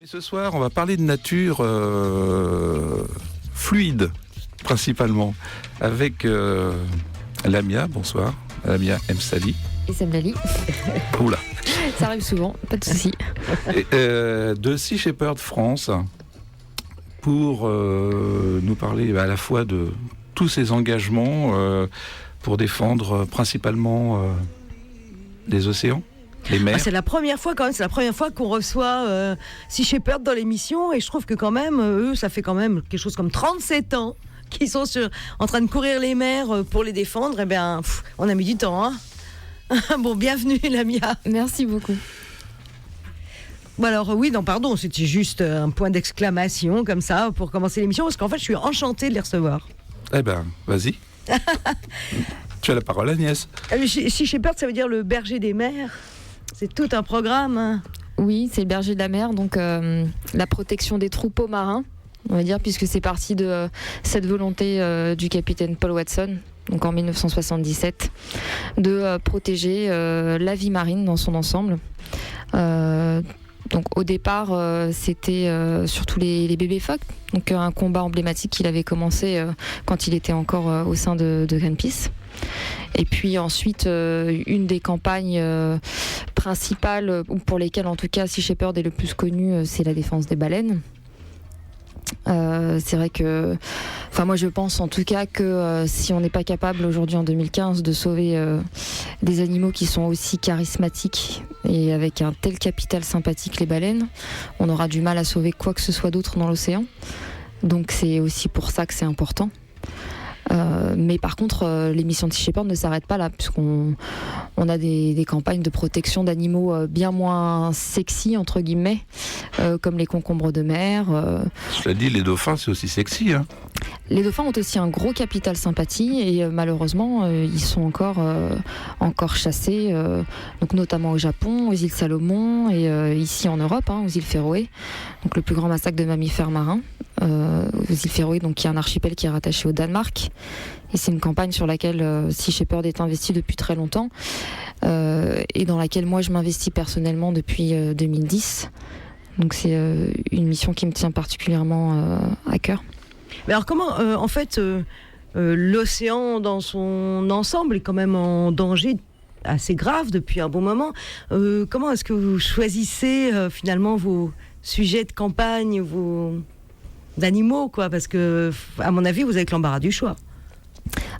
Et ce soir, on va parler de nature fluide, principalement, avec Lamia, bonsoir, Lamia Msali. Et Sam Lali. Oula. Ça arrive souvent, pas de souci. De Sea Shepherd France, pour nous parler à la fois de tous ces engagements pour défendre principalement les océans. C'est la première fois qu'on reçoit Sea Shepherd dans l'émission, et je trouve que quand même, eux, ça fait quand même quelque chose comme 37 ans qu'ils sont en train de courir les mers pour les défendre. Eh bien, on a mis du temps, hein. Bon, bienvenue Lamia. Merci beaucoup. Bon alors pardon, c'était juste un point d'exclamation comme ça pour commencer l'émission, parce qu'en fait je suis enchantée de les recevoir. Eh ben, vas-y. Tu as la parole, Agnès. Sea Shepherd, ça veut dire le berger des mers. C'est tout un programme, hein. Oui, c'est le berger de la mer, donc la protection des troupeaux marins, on va dire, puisque c'est parti de cette volonté du capitaine Paul Watson, donc en 1977, de protéger la vie marine dans son ensemble. Donc au départ, c'était surtout les bébés phoques, donc un combat emblématique qu'il avait commencé quand il était encore au sein de Greenpeace. Et puis ensuite, une des campagnes principales, ou pour lesquelles en tout cas Sea Shepherd est le plus connu, c'est la défense des baleines. C'est vrai que, moi je pense en tout cas que si on n'est pas capable aujourd'hui en 2015 de sauver des animaux qui sont aussi charismatiques et avec un tel capital sympathique, les baleines, on aura du mal à sauver quoi que ce soit d'autre dans l'océan. Donc c'est aussi pour ça que c'est important. Mais par contre, l'émission de Sea Shepherd ne s'arrête pas là, puisqu'on a des campagnes de protection d'animaux bien moins sexy, entre guillemets, comme les concombres de mer. Cela dit, les dauphins, c'est aussi sexy, hein. Les dauphins ont aussi un gros capital sympathie, et malheureusement, ils sont encore chassés, donc notamment au Japon, aux îles Salomon, et ici en Europe, aux îles Féroé. Donc le plus grand massacre de mammifères marins aux îles Féroé, donc qui est un archipel qui est rattaché au Danemark. Et c'est une campagne sur laquelle Sea Shepherd est investi depuis très longtemps, et dans laquelle moi je m'investis personnellement depuis 2010. Donc c'est une mission qui me tient particulièrement à cœur. Mais alors comment, en fait, l'océan dans son ensemble est quand même en danger assez grave depuis un bon moment. Comment est-ce que vous choisissez finalement vos sujets de campagne, vos d'animaux, quoi? Parce que, à mon avis, vous avez que l'embarras du choix.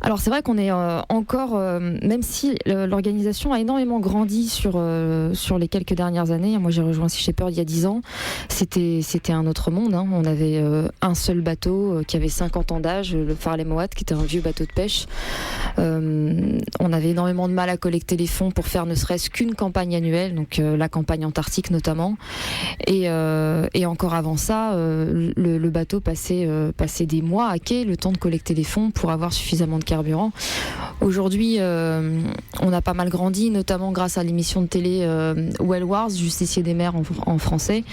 Alors c'est vrai qu'on est encore, même si l'organisation a énormément grandi sur les quelques dernières années. Moi j'ai rejoint Sea Shepherd il y a 10 ans, c'était un autre monde, hein. On avait un seul bateau qui avait 50 ans d'âge, le Farley Mowat, qui était un vieux bateau de pêche. On avait énormément de mal à collecter les fonds pour faire ne serait-ce qu'une campagne annuelle, donc la campagne antarctique notamment. Et encore avant ça, le bateau passait des mois à quai, le temps de collecter les fonds pour avoir suffisamment de carburant. Aujourd'hui, on a pas mal grandi, notamment grâce à l'émission de télé Well Wars, Justicier des mers en français,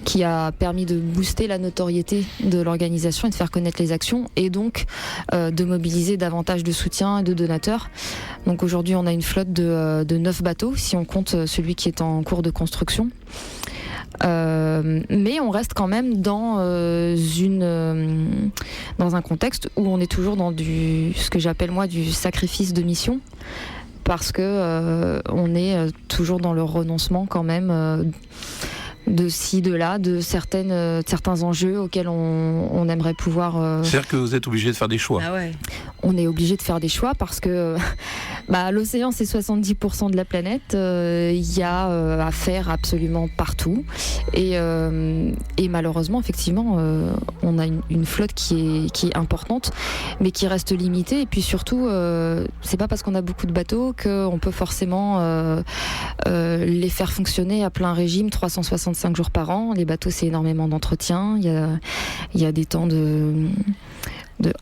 qui a permis de booster la notoriété de l'organisation et de faire connaître les actions, et donc de mobiliser davantage de soutien et de donateurs. Donc aujourd'hui, on a une flotte de 9 bateaux, si on compte celui qui est en cours de construction. Mais on reste quand même dans un contexte où on est toujours dans ce que j'appelle moi du sacrifice de mission, parce que on est toujours dans le renoncement quand même de ci, de là, de certains enjeux auxquels on aimerait pouvoir... C'est-à-dire que vous êtes obligé de faire des choix. Ah ouais. On est obligé de faire des choix parce que l'océan, c'est 70% de la planète. Il y a à faire absolument partout. Et malheureusement, effectivement, on a une flotte qui est importante, mais qui reste limitée. Et puis surtout, c'est pas parce qu'on a beaucoup de bateaux qu'on peut forcément les faire fonctionner à plein régime 365 jours par an. Les bateaux, c'est énormément d'entretien. Il y a des temps de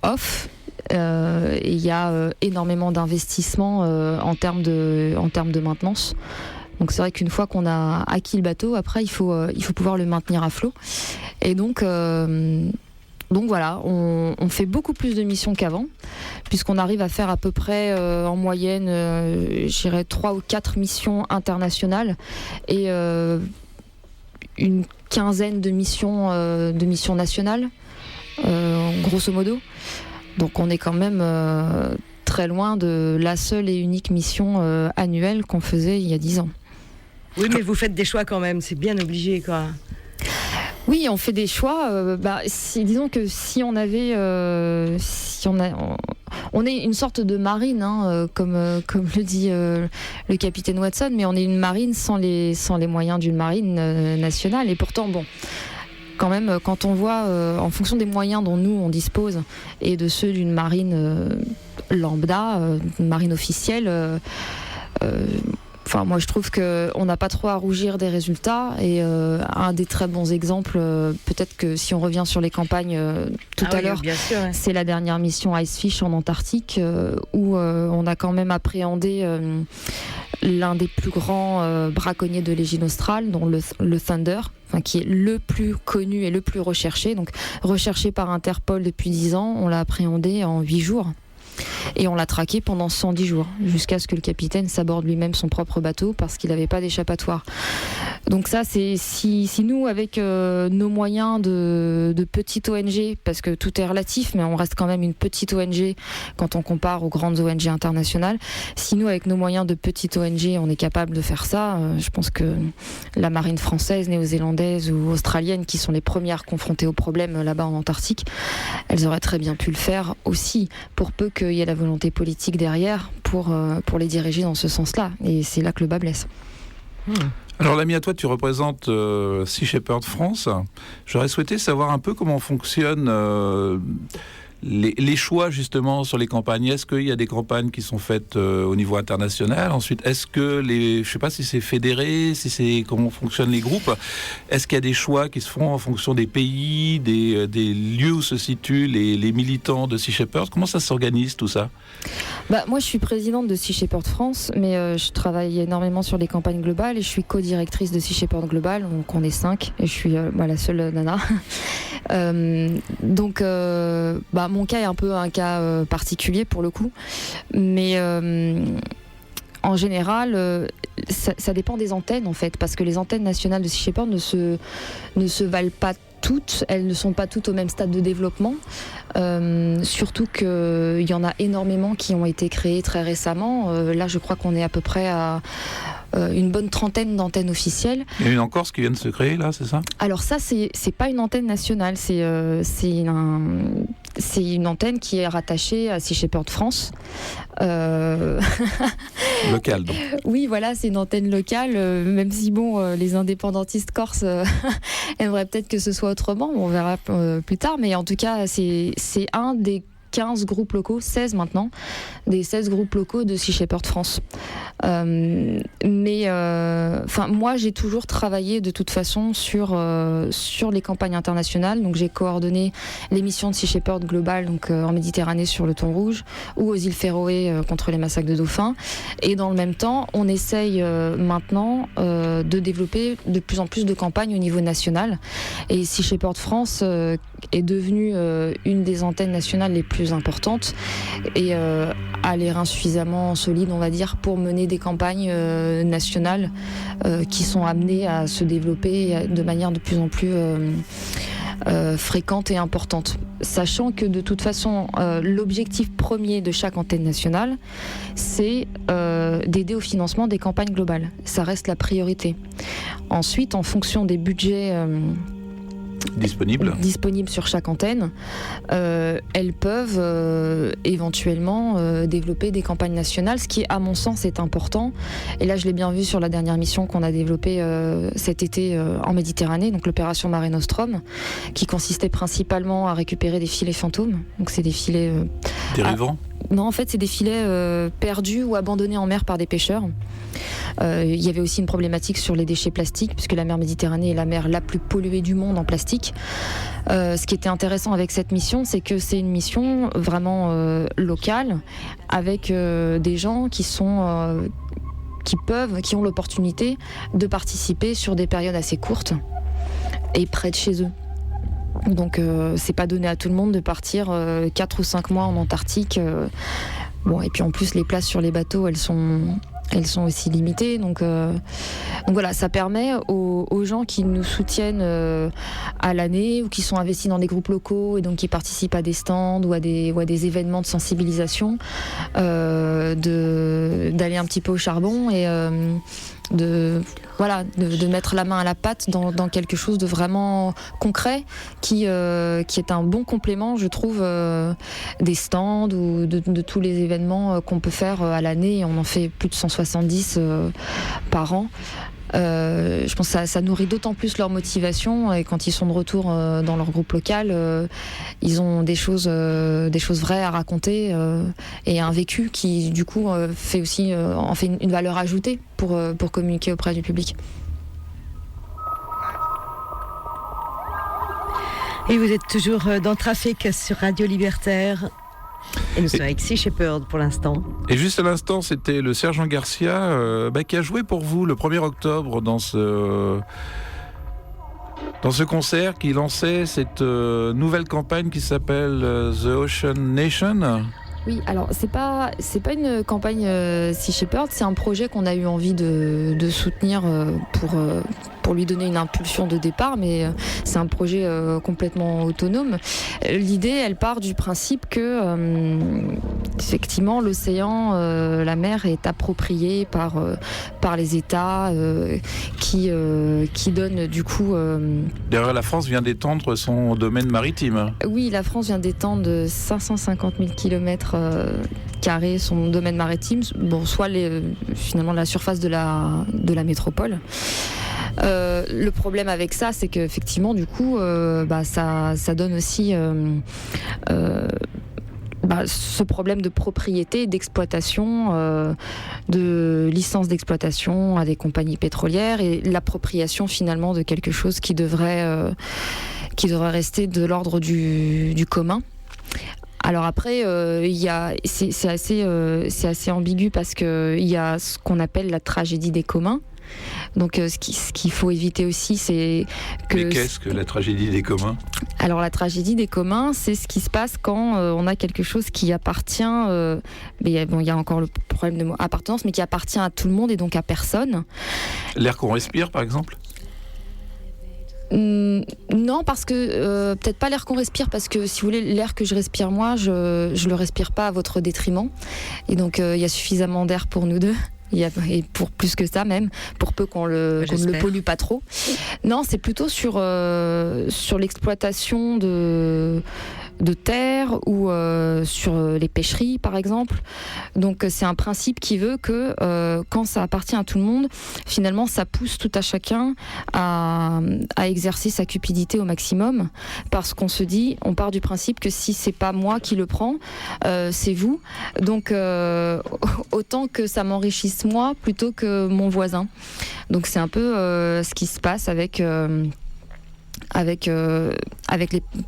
off. Et il y a énormément d'investissements en termes de maintenance. Donc c'est vrai qu'une fois qu'on a acquis le bateau, après il faut pouvoir le maintenir à flot. Et donc voilà, on fait beaucoup plus de missions qu'avant, puisqu'on arrive à faire à peu près en moyenne, je dirais 3 ou 4 missions internationales, et une quinzaine de missions nationales, grosso modo. Donc on est quand même très loin de la seule et unique mission annuelle qu'on faisait il y a 10 ans. Oui, mais vous faites des choix quand même, c'est bien obligé, quoi. Oui, on fait des choix. Disons que si on avait, on est une sorte de marine, hein, comme le dit le capitaine Watson, mais on est une marine sans les moyens d'une marine nationale. Et pourtant, bon, quand même, quand on voit, en fonction des moyens dont nous on dispose et de ceux d'une marine lambda, une marine officielle. Enfin, moi, je trouve qu'on n'a pas trop à rougir des résultats. Et un des très bons exemples, peut-être que si on revient sur les campagnes tout à l'heure, bien sûr, ouais. c'est la dernière mission Icefish en Antarctique, où on a quand même appréhendé l'un des plus grands braconniers de l'Égine australe, dont le Thunder, qui est le plus connu et le plus recherché. Donc, recherché par Interpol depuis 10 ans, on l'a appréhendé en 8 jours. Et on l'a traqué pendant 110 jours, jusqu'à ce que le capitaine s'aborde lui-même son propre bateau parce qu'il n'avait pas d'échappatoire. Donc ça, c'est si nous, avec nos moyens de petite ONG, parce que tout est relatif, mais on reste quand même une petite ONG quand on compare aux grandes ONG internationales, si nous, avec nos moyens de petite ONG, on est capable de faire ça, je pense que la marine française, néo-zélandaise ou australienne, qui sont les premières confrontées au problème là-bas en Antarctique, elles auraient très bien pu le faire aussi, pour peu qu'il y ait la volonté politique derrière pour les diriger dans ce sens-là. Et c'est là que le bas blesse. Alors Lamia, toi tu représentes Sea Shepherd France. J'aurais souhaité savoir un peu comment fonctionnent les choix justement sur les campagnes. Est-ce qu'il y a des campagnes qui sont faites au niveau international? Ensuite, est-ce que je sais pas si c'est fédéré, comment fonctionnent les groupes? Est-ce qu'il y a des choix qui se font en fonction des pays, des lieux où se situent les militants de Sea Shepherd? Comment ça s'organise tout ça? Moi, je suis présidente de Sea Shepherd France, mais je travaille énormément sur les campagnes globales et je suis co-directrice de Sea Shepherd Global, donc on est 5 et je suis la seule nana. Donc, mon cas est un peu un cas particulier pour le coup, mais en général, ça dépend des antennes en fait, parce que les antennes nationales de Sea Shepherd ne se valent pas toutes, elles ne sont pas toutes au même stade de développement, surtout qu'il y en a énormément qui ont été créées très récemment. Là, je crois qu'on est à peu près à une bonne trentaine d'antennes officielles. Il y a une en Corse qui vient de se créer là, c'est ça? Alors ça, c'est pas une antenne nationale, c'est une antenne qui est rattachée à Sea Shepherd France. Locale donc. Oui, voilà, c'est une antenne locale, même si les indépendantistes corses aimeraient peut-être que ce soit autrement, on verra plus tard, mais en tout cas, c'est un des 15 groupes locaux, 16 maintenant, des 16 groupes locaux de Sea Shepherd France. Moi, j'ai toujours travaillé de toute façon sur les campagnes internationales. Donc, j'ai coordonné les missions de Sea Shepherd Global, donc en Méditerranée sur le thon rouge, ou aux îles Féroé contre les massacres de dauphins. Et dans le même temps, on essaye maintenant de développer de plus en plus de campagnes au niveau national. Et Sea Shepherd France est devenue une des antennes nationales les plus importantes et a les reins suffisamment solides, on va dire, pour mener des campagnes nationales qui sont amenées à se développer de manière de plus en plus fréquente et importante. Sachant que de toute façon, l'objectif premier de chaque antenne nationale, c'est d'aider au financement des campagnes globales. Ça reste la priorité. Ensuite, en fonction des budgets disponibles sur chaque antenne, elles peuvent éventuellement développer des campagnes nationales, ce qui à mon sens est important. Et là je l'ai bien vu sur la dernière mission qu'on a développée cet été en Méditerranée, donc l'opération Mare Nostrum, qui consistait principalement à récupérer des filets fantômes. Donc c'est des filets dérivants. Non, en fait c'est des filets perdus ou abandonnés en mer par des pêcheurs. Il y avait aussi une problématique sur les déchets plastiques, puisque la mer Méditerranée est la mer la plus polluée du monde en plastique. Ce qui était intéressant avec cette mission, c'est que c'est une mission vraiment locale, avec des gens qui ont l'opportunité de participer sur des périodes assez courtes et près de chez eux. Donc c'est pas donné à tout le monde de partir 4 ou 5 mois en Antarctique. Et puis en plus les places sur les bateaux, elles sont elles sont aussi limitées. Donc voilà, ça permet aux gens qui nous soutiennent à l'année ou qui sont investis dans des groupes locaux et donc qui participent à des stands ou à des événements de sensibilisation d'aller un petit peu au charbon et de mettre la main à la pâte dans quelque chose de vraiment concret qui est un bon complément, je trouve, des stands ou de tous les événements qu'on peut faire à l'année. On en fait plus de 170 par an. Je pense que ça nourrit d'autant plus leur motivation, et quand ils sont de retour dans leur groupe local, ils ont des choses vraies à raconter et un vécu qui du coup fait aussi en fait une valeur ajoutée pour communiquer auprès du public. Et vous êtes toujours dans Trafic sur Radio Libertaire. Et nous sommes avec Sea Shepherd pour l'instant. Et juste à l'instant, c'était le sergent Garcia qui a joué pour vous le 1er octobre dans ce concert qui lançait cette nouvelle campagne qui s'appelle The Ocean Nation. Oui, alors c'est pas une campagne Sea Shepherd, c'est un projet qu'on a eu envie de soutenir pour lui donner une impulsion de départ, mais c'est un projet complètement autonome. L'idée, elle part du principe que effectivement l'océan, la mer est appropriée par les États qui donnent du coup. D'ailleurs, la France vient d'étendre son domaine maritime. Oui, la France vient d'étendre de 550 000 km carrés son domaine maritime, soit finalement la surface de la métropole. Le problème avec ça, c'est qu'effectivement, du coup, ça donne aussi ce problème de propriété, d'exploitation, de licence d'exploitation à des compagnies pétrolières et l'appropriation finalement de quelque chose qui devrait rester de l'ordre du commun. Alors après, c'est assez ambigu parce qu'il y a ce qu'on appelle la tragédie des communs. Donc ce qu'il faut éviter aussi, c'est que... Mais qu'est-ce que la tragédie des communs ? Alors la tragédie des communs, c'est ce qui se passe quand on a quelque chose qui appartient... il y a encore le problème de appartenance, mais qui appartient à tout le monde et donc à personne. L'air qu'on respire, par exemple ? Non, parce que peut-être pas l'air qu'on respire, parce que si vous voulez, l'air que je respire moi, je le respire pas à votre détriment, et donc il y a suffisamment d'air pour nous deux. Et pour plus que ça même, pour peu qu'on ne le pollue pas trop. Non, c'est plutôt sur l'exploitation de terre ou sur les pêcheries par exemple. Donc c'est un principe qui veut que quand ça appartient à tout le monde, finalement ça pousse tout à chacun à exercer sa cupidité au maximum, parce qu'on se dit, on part du principe que si c'est pas moi qui le prends, c'est vous. Donc autant que ça m'enrichisse moi plutôt que mon voisin. Donc c'est un peu ce qui se passe avec les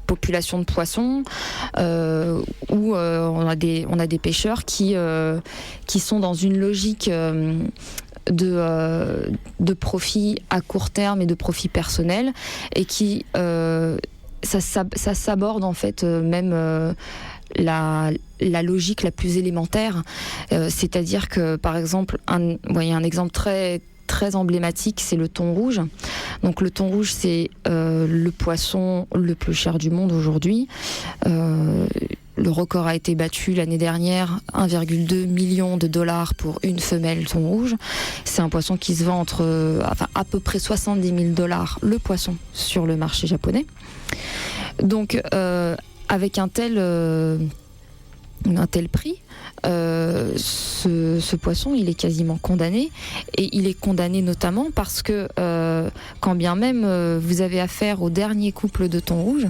populations de poissons, où on a des pêcheurs qui sont dans une logique de profit à court terme et de profit personnel, et qui ça s'aborde en fait même la logique la plus élémentaire, c'est-à-dire que par exemple il y a un exemple très emblématique, c'est le thon rouge. Donc le thon rouge, c'est le poisson le plus cher du monde aujourd'hui. Le record a été battu l'année dernière, 1,2 million de dollars pour une femelle thon rouge. C'est un poisson qui se vend à peu près 70 000 dollars le poisson sur le marché japonais. Donc avec un tel prix, ce poisson, il est quasiment condamné, et il est condamné notamment parce que quand bien même vous avez affaire au dernier couple de thon rouge,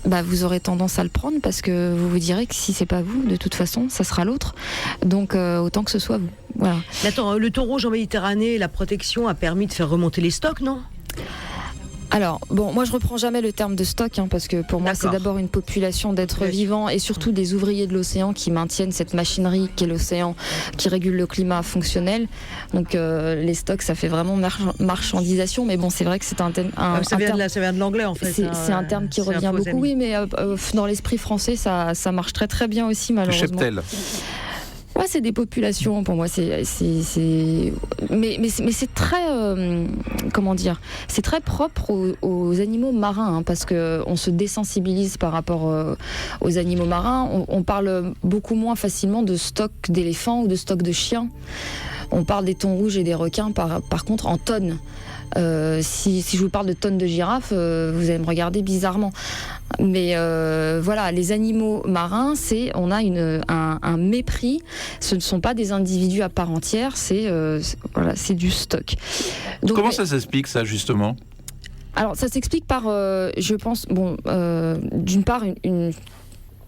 vous aurez tendance à le prendre, parce que vous vous direz que si c'est pas vous, de toute façon, ça sera l'autre. Donc autant que ce soit vous. Voilà. Mais attends, le thon rouge en Méditerranée, la protection a permis de faire remonter les stocks, non ? Alors, moi je reprends jamais le terme de stock, parce que pour moi c'est d'abord une population d'êtres vivants, et surtout des ouvriers de l'océan qui maintiennent cette machinerie qu'est l'océan, qui régule le climat fonctionnel. Donc les stocks, ça fait vraiment marchandisation, mais bon, c'est vrai que c'est un terme... ça vient de l'anglais en fait. C'est un terme qui revient beaucoup, oui, mais dans l'esprit français, ça marche très très bien aussi, malheureusement. Le cheptel. Ouais, pas, c'est des populations. Pour moi, mais c'est très, comment dire, c'est très propre aux animaux marins, hein, parce que on se désensibilise par rapport aux animaux marins. On parle beaucoup moins facilement de stock d'éléphants ou de stock de chiens. On parle des thons rouges et des requins par contre en tonnes. Si je vous parle de tonnes de girafes, vous allez me regarder bizarrement. Mais voilà, les animaux marins, on a un mépris. Ce ne sont pas des individus à part entière, c'est du stock. Donc, comment ça s'explique, ça, justement ? Alors, ça s'explique par, je pense, d'une part,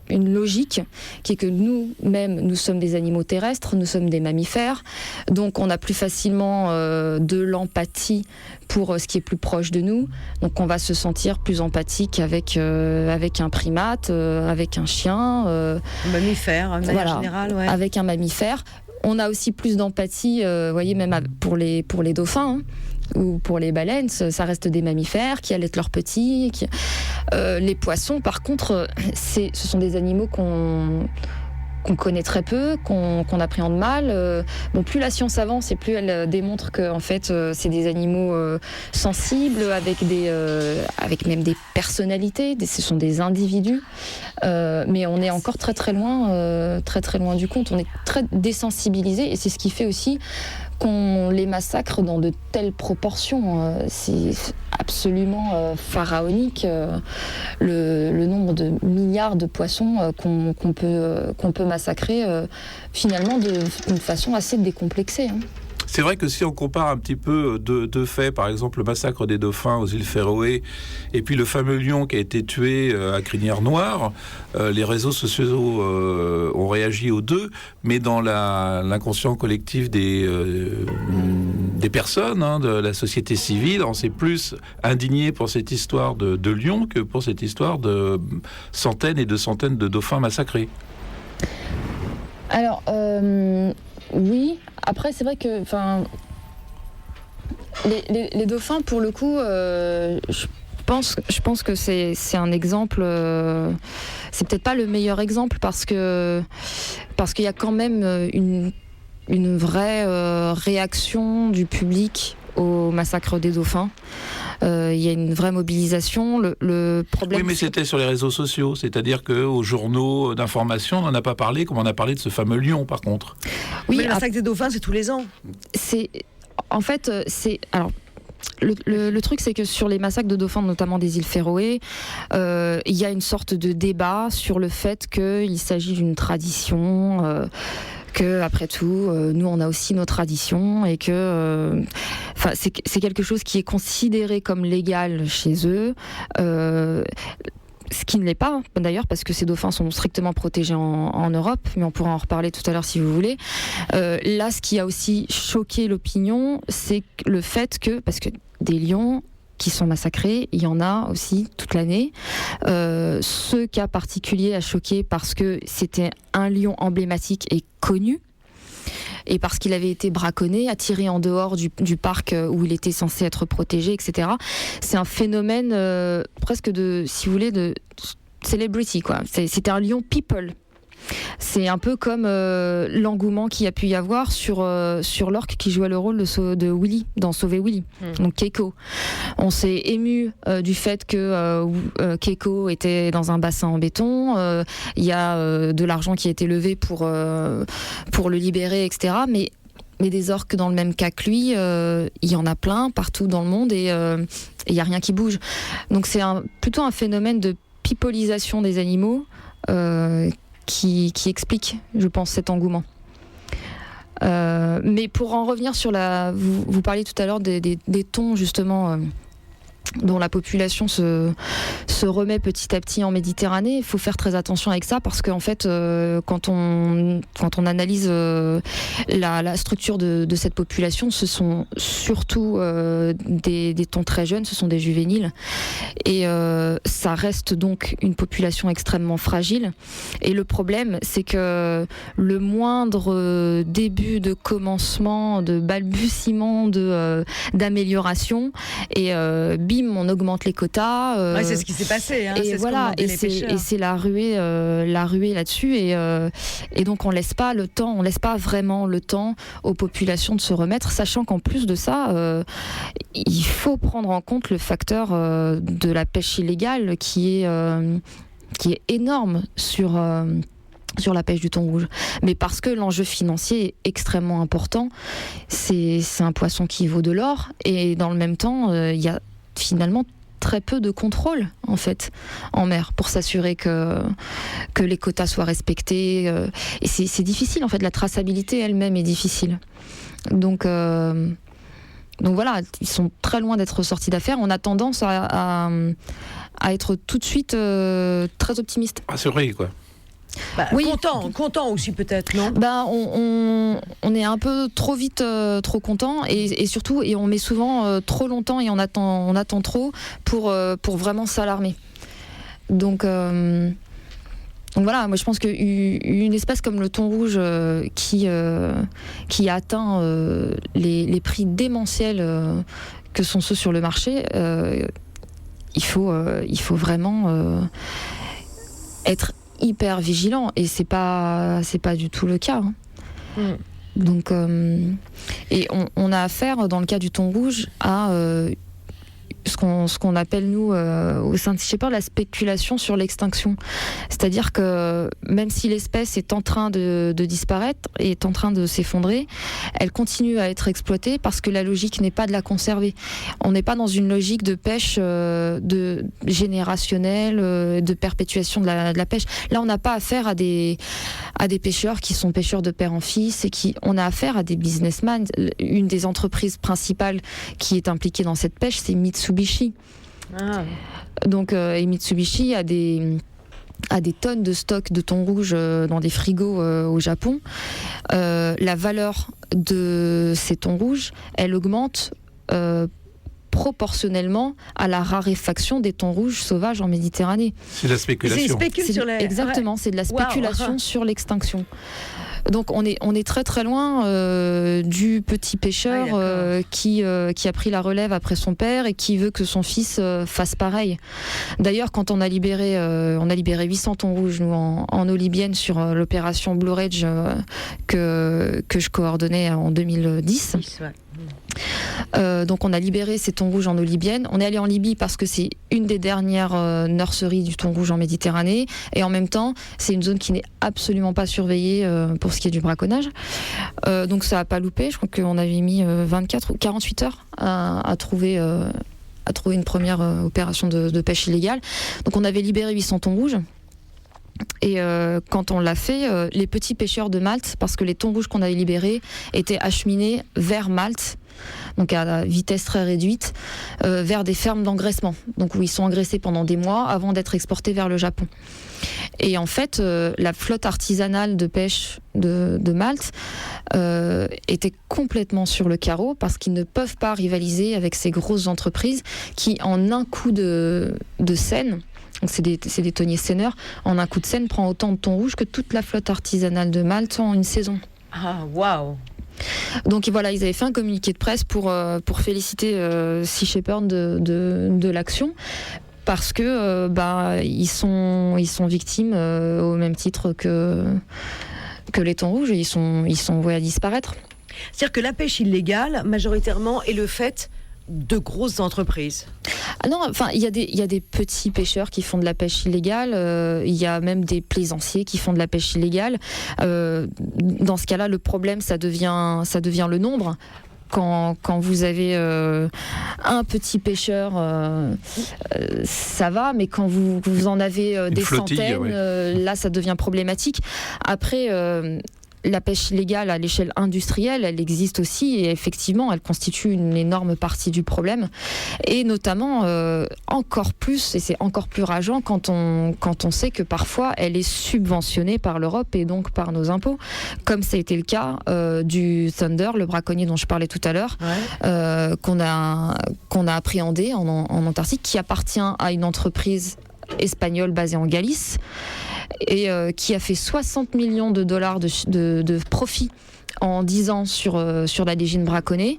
une logique qui est que nous-mêmes, nous sommes des animaux terrestres, nous sommes des mammifères, donc on a plus facilement de l'empathie pour ce qui est plus proche de nous, donc on va se sentir plus empathique avec un primate, avec un chien. Un mammifère, de manière générale, ouais. Avec un mammifère. On a aussi plus d'empathie, voyez, même pour les dauphins, hein, ou pour les baleines, ça reste des mammifères qui allaitent leurs petits. Les poissons, par contre, ce sont des animaux qu'on connaît très peu, qu'on appréhende mal. Plus la science avance et plus elle démontre que en fait, c'est des animaux sensibles, avec même des personnalités. Ce sont des individus, mais on est encore très très loin du compte. On est très désensibilisé et c'est ce qui fait aussi qu'on les massacre dans de telles proportions. C'est absolument pharaonique le nombre de milliards de poissons qu'on peut massacrer finalement d'une façon assez décomplexée. Hein. C'est vrai que si on compare un petit peu deux faits, par exemple le massacre des dauphins aux îles Féroé et puis le fameux lion qui a été tué à Crinière-Noire, les réseaux sociaux ont réagi aux deux, mais dans l'inconscient collectif des personnes, hein, de la société civile, on s'est plus indigné pour cette histoire de lion que pour cette histoire de centaines et de centaines de dauphins massacrés. Alors, oui. Après, c'est vrai que, les dauphins, pour le coup, je pense que c'est un exemple. C'est peut-être pas le meilleur exemple parce qu'il y a quand même une vraie réaction du public au massacre des dauphins. Il y a une vraie mobilisation. Le problème. Oui, mais c'était sur les réseaux sociaux, c'est-à-dire qu'aux journaux d'information, on n'en a pas parlé comme on a parlé de ce fameux lion, par contre. Oui, mais le massacre des dauphins, c'est tous les ans. Alors. Le truc, c'est que sur les massacres de dauphins, notamment des îles Féroé, il y a une sorte de débat sur le fait qu'il s'agit d'une tradition. Que après tout, nous on a aussi nos traditions et que c'est quelque chose qui est considéré comme légal chez eux. Ce qui ne l'est pas, d'ailleurs, parce que ces dauphins sont strictement protégés en Europe, mais on pourra en reparler tout à l'heure si vous voulez. Là, ce qui a aussi choqué l'opinion, c'est le fait que, parce que des lions qui sont massacrés, il y en a aussi toute l'année. Ce cas particulier a choqué parce que c'était un lion emblématique et connu, et parce qu'il avait été braconné, attiré en dehors du parc où il était censé être protégé, etc. C'est un phénomène presque de celebrity, quoi. C'était un lion people. C'est un peu comme l'engouement qu'il y a pu y avoir sur l'orque qui jouait le rôle de Willy dans Sauver Willy, donc Keiko. On s'est ému du fait que Keiko était dans un bassin en béton. Il y a de l'argent qui a été levé pour le libérer, etc. Mais des orques dans le même cas que lui, il y en a plein partout dans le monde et il n'y a rien qui bouge. Donc c'est plutôt un phénomène de pipolisation des animaux qui explique, je pense, cet engouement. Mais pour en revenir sur vous parliez tout à l'heure des thons, justement, dont la population se remet petit à petit en Méditerranée. Il faut faire très attention avec ça parce qu'en fait, quand on analyse la structure de cette population, ce sont surtout des thons très jeunes, ce sont des juvéniles. Et ça reste donc une population extrêmement fragile. Et le problème, c'est que le moindre début de commencement, de balbutiement, d'amélioration, et bim, on augmente les quotas. Ouais, c'est ce qui s'est passé. Et c'est voilà, ce qu'ont demandé et c'est la ruée là-dessus. Et donc on laisse pas vraiment le temps aux populations de se remettre, sachant qu'en plus de ça, il faut prendre en compte le facteur de la pêche illégale qui est énorme sur la pêche du thon rouge. Mais parce que l'enjeu financier est extrêmement important, c'est un poisson qui vaut de l'or, et dans le même temps, il y a finalement très peu de contrôle en fait en mer pour s'assurer que les quotas soient respectés, et c'est difficile en fait, la traçabilité elle-même est difficile. Donc voilà, ils sont très loin d'être sortis d'affaire. On a tendance à être tout de suite très optimiste. Rassuré, quoi. Oui. Content aussi peut-être, non? On est un peu trop vite trop content, et surtout on met souvent trop longtemps, et on attend trop pour vraiment s'alarmer. Donc voilà, moi je pense qu'une espèce comme le thon rouge qui atteint les prix démentiels que sont ceux sur le marché, il faut vraiment être hyper vigilant, et c'est pas du tout le cas. Donc et on a affaire, dans le cas du thon rouge, à ce qu'on appelle nous au sein de Sea Shepherd la spéculation sur l'extinction. C'est-à-dire que même si l'espèce est en train de disparaître, est en train de s'effondrer, elle continue à être exploitée parce que la logique n'est pas de la conserver. On n'est pas dans une logique de pêche générationnelle, de perpétuation de la pêche. Là, on n'a pas affaire à des pêcheurs qui sont pêcheurs de père en fils, et on a affaire à des businessmen. Une des entreprises principales qui est impliquée dans cette pêche, c'est Mitsubishi. Donc et Mitsubishi a des tonnes de stock de thon rouge dans des frigos au Japon. La valeur de ces thons rouges, elle augmente proportionnellement à la raréfaction des thons rouges sauvages en Méditerranée. C'est de la spéculation. Exactement, c'est de la spéculation sur l'extinction. Donc on est très très loin du petit pêcheur qui a pris la relève après son père et qui veut que son fils fasse pareil. D'ailleurs, quand on a libéré 800 thons rouges nous en eau libyenne sur l'opération Blue Ridge que je coordonnais en 2010. Donc on a libéré ces thons rouges en eau libyenne. On est allé en Libye parce que c'est une des dernières nurseries du thon rouge en Méditerranée, et en même temps c'est une zone qui n'est absolument pas surveillée pour ce qui est du braconnage. Donc ça n'a pas loupé. Je crois qu'on avait mis 24 ou 48 heures à trouver une première opération de pêche illégale. Donc on avait libéré 800 thons rouges. Et quand on l'a fait, les petits pêcheurs de Malte, parce que les thons rouges qu'on avait libérés étaient acheminés vers Malte, donc à vitesse très réduite, vers des fermes d'engraissement, donc où ils sont engraissés pendant des mois avant d'être exportés vers le Japon. Et en fait, la flotte artisanale de pêche de Malte était complètement sur le carreau, parce qu'ils ne peuvent pas rivaliser avec ces grosses entreprises qui, en un coup de seine, donc c'est des thoniers seineurs, en un coup de seine prend autant de thon rouge que toute la flotte artisanale de Malte en une saison. Ah, waouh! Donc voilà, ils avaient fait un communiqué de presse pour féliciter Sea Shepherd de l'action, parce que ils sont victimes au même titre que les thons rouges, et ils sont voués à disparaître. C'est-à-dire que la pêche illégale, majoritairement, est le fait de grosses entreprises. Ah non, enfin, il y a des petits pêcheurs qui font de la pêche illégale. Il y a même des plaisanciers qui font de la pêche illégale. Dans ce cas-là, le problème, ça devient le nombre. Quand vous avez un petit pêcheur, ça va, mais quand vous en avez des flottille, centaines, là, ça devient problématique. Après, la pêche illégale à l'échelle industrielle, elle existe aussi, et effectivement, elle constitue une énorme partie du problème. Et notamment, encore plus, et c'est encore plus rageant quand on sait que parfois, elle est subventionnée par l'Europe et donc par nos impôts, comme ça a été le cas du Thunder, le braconnier dont je parlais tout à l'heure, qu'on a appréhendé en Antarctique, qui appartient à une entreprise espagnole basée en Galice, et qui a fait 60 millions de dollars de profit en 10 ans sur la légine braconnée,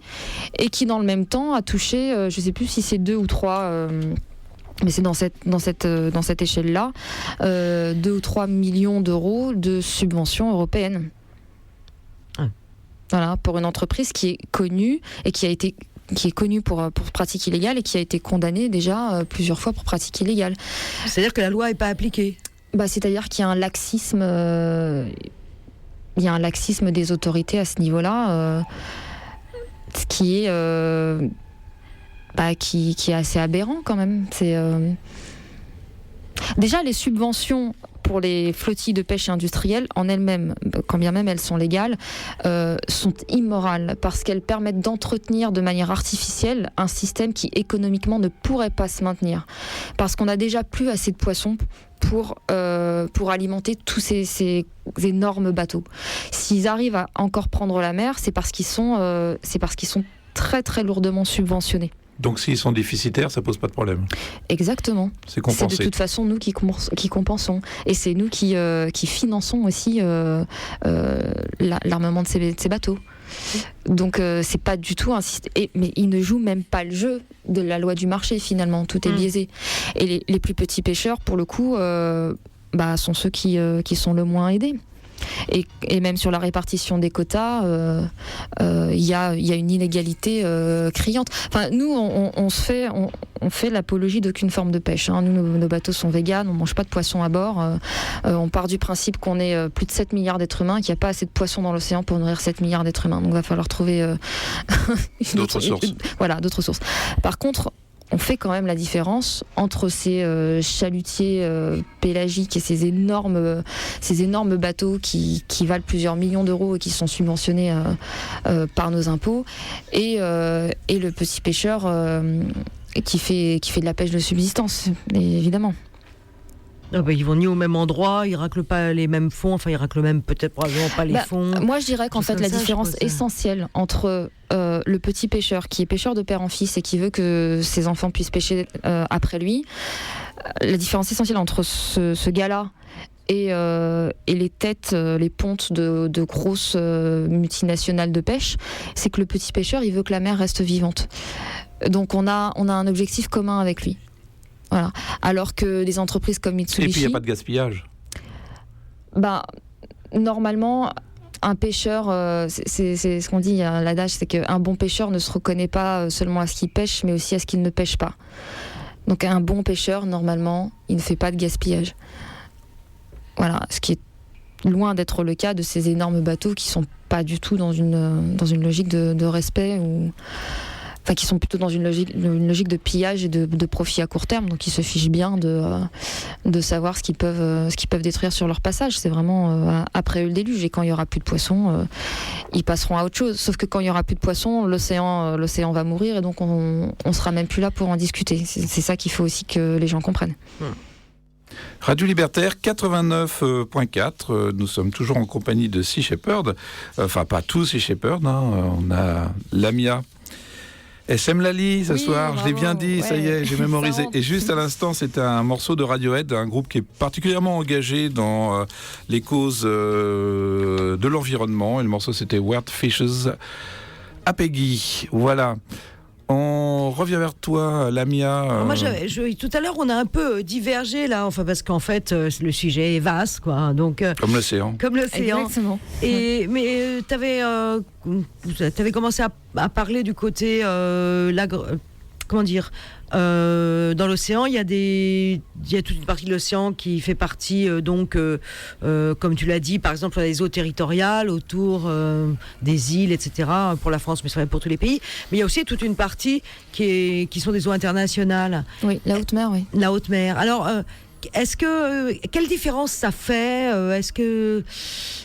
et qui dans le même temps a touché, je ne sais plus si c'est 2 ou 3... mais c'est dans cette échelle-là, 2 ou 3 millions d'euros de subventions européennes. Voilà, pour une entreprise qui est connue et qui est connue pour pratique illégale et qui a été condamnée déjà plusieurs fois pour pratique illégale. C'est-à-dire que la loi n'est pas appliquée. C'est-à-dire qu'il y a un laxisme, des autorités à ce niveau-là, ce qui est qui est assez aberrant quand même. Déjà, les subventions pour les flottilles de pêche industrielles en elles-mêmes, quand bien même elles sont légales, sont immorales parce qu'elles permettent d'entretenir de manière artificielle un système qui économiquement ne pourrait pas se maintenir. Parce qu'on n'a déjà plus assez de poissons pour alimenter tous ces énormes bateaux. S'ils arrivent à encore prendre la mer, c'est parce qu'ils sont très très lourdement subventionnés. Donc s'ils sont déficitaires, ça pose pas de problème. Exactement. C'est compensé. C'est de toute façon nous qui compensons. Et c'est nous qui finançons aussi l'armement de ces bateaux. Donc c'est pas du tout un système. Mais ils ne jouent même pas le jeu de la loi du marché finalement. Tout est biaisé. Et les plus petits pêcheurs, pour le coup, sont ceux qui sont le moins aidés. Et même sur la répartition des quotas, il y a une inégalité criante. Enfin, nous, on fait l'apologie d'aucune forme de pêche. Hein. Nous, nos bateaux sont véganes, on mange pas de poisson à bord. On part du principe qu'on est plus de 7 milliards d'êtres humains, qu'il n'y a pas assez de poissons dans l'océan pour nourrir 7 milliards d'êtres humains. Donc, il va falloir trouver d'autres sources. D'autres sources. Par contre, on fait quand même la différence entre ces chalutiers pélagiques et ces énormes bateaux qui valent plusieurs millions d'euros et qui sont subventionnés par nos impôts et le petit pêcheur qui fait de la pêche de subsistance, évidemment. Ils vont ni au même endroit, ils raclent pas les mêmes fonds, enfin ils raclent même peut-être probablement pas les fonds. Moi je dirais qu'en fait la différence essentielle entre le petit pêcheur qui est pêcheur de père en fils et qui veut que ses enfants puissent pêcher après lui, la différence essentielle entre ce gars-là et les têtes, les pontes de grosses multinationales de pêche, c'est que le petit pêcheur il veut que la mer reste vivante. Donc on a un objectif commun avec lui. Voilà. Alors que des entreprises comme Mitsubishi... Et puis il n'y a pas de gaspillage. Normalement, un pêcheur, c'est ce qu'on dit, l'adage, c'est qu'un bon pêcheur ne se reconnaît pas seulement à ce qu'il pêche, mais aussi à ce qu'il ne pêche pas. Donc un bon pêcheur, normalement, il ne fait pas de gaspillage. Voilà, ce qui est loin d'être le cas de ces énormes bateaux qui ne sont pas du tout dans une logique de respect ou... Enfin, qui sont plutôt dans une logique de pillage et de profit à court terme, donc ils se fichent bien de savoir ce qu'ils peuvent détruire sur leur passage. C'est vraiment après eux le déluge, et quand il y aura plus de poissons, ils passeront à autre chose. Sauf que quand il y aura plus de poissons, l'océan va mourir, et donc on sera même plus là pour en discuter. C'est ça qu'il faut aussi que les gens comprennent. Radio Libertaire 89.4, nous sommes toujours en compagnie de Sea Shepherd, enfin pas tous Sea Shepherd, on a Lamia. SM Lali ce soir, bravo. Je l'ai bien dit, ça y est, j'ai mémorisé. Et juste à l'instant, c'était un morceau de Radiohead, un groupe qui est particulièrement engagé dans les causes de l'environnement. Et le morceau, c'était Weird Fishes à Peggy. Voilà. On revient vers toi, Lamia. Moi, tout à l'heure, on a un peu divergé là, parce qu'en fait, le sujet est vaste, quoi. Donc, comme l'océan. Exactement. Mais t'avais commencé à parler du côté, dans l'océan, il y a toute une partie de l'océan qui fait partie, comme tu l'as dit, par exemple, les eaux territoriales autour des îles, etc. Pour la France, mais c'est vrai pour tous les pays. Mais il y a aussi toute une partie qui sont des eaux internationales. Oui, la haute mer, oui. La haute mer. Alors, quelle différence ça fait ? Est-ce que,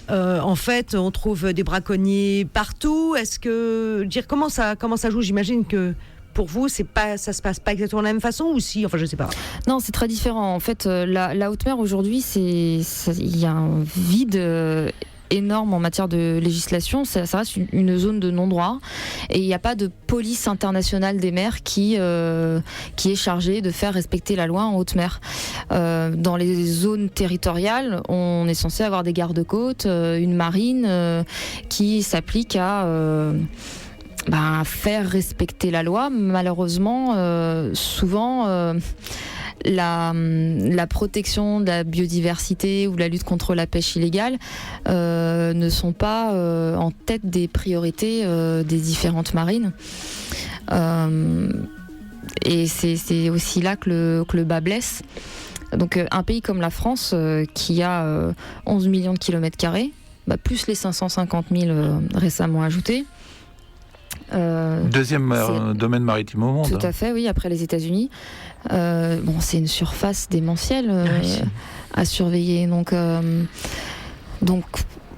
en fait, on trouve des braconniers partout ? Comment ça joue ? J'imagine que pour vous, ça se passe pas exactement de la même façon, ou si, enfin je sais pas. Non, c'est très différent. En fait, la haute mer aujourd'hui, il y a un vide énorme en matière de législation. Ça reste une zone de non-droit et il n'y a pas de police internationale des mers qui est chargée de faire respecter la loi en haute mer. Dans les zones territoriales, on est censé avoir des gardes-côtes, une marine qui s'applique à faire respecter la loi. Malheureusement, souvent, la protection de la biodiversité ou la lutte contre la pêche illégale ne sont pas en tête des priorités des différentes marines. Et c'est aussi là que le bas blesse. Donc un pays comme la France qui a 11 millions de kilomètres carrés, plus les 550 000 récemment ajoutés. Deuxième domaine maritime au monde. Tout à fait, oui, après les États-Unis. C'est une surface démentielle à surveiller. Donc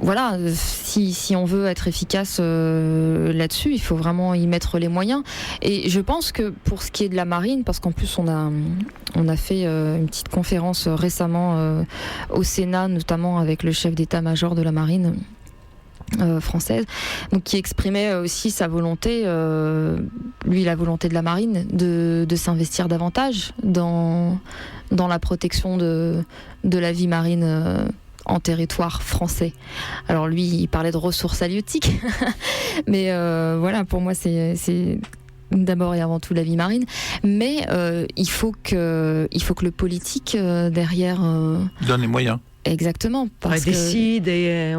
voilà, si on veut être efficace là-dessus, il faut vraiment y mettre les moyens. Et je pense que pour ce qui est de la marine, parce qu'en plus on a fait une petite conférence récemment au Sénat, notamment avec le chef d'état-major de la marine française, donc qui exprimait aussi sa volonté, la volonté de la marine de s'investir davantage dans la protection de la vie marine en territoire français. Alors lui, il parlait de ressources halieutiques, mais voilà, pour moi, c'est d'abord et avant tout la vie marine. Mais il faut que le politique derrière donne les moyens. Exactement, parce que décide et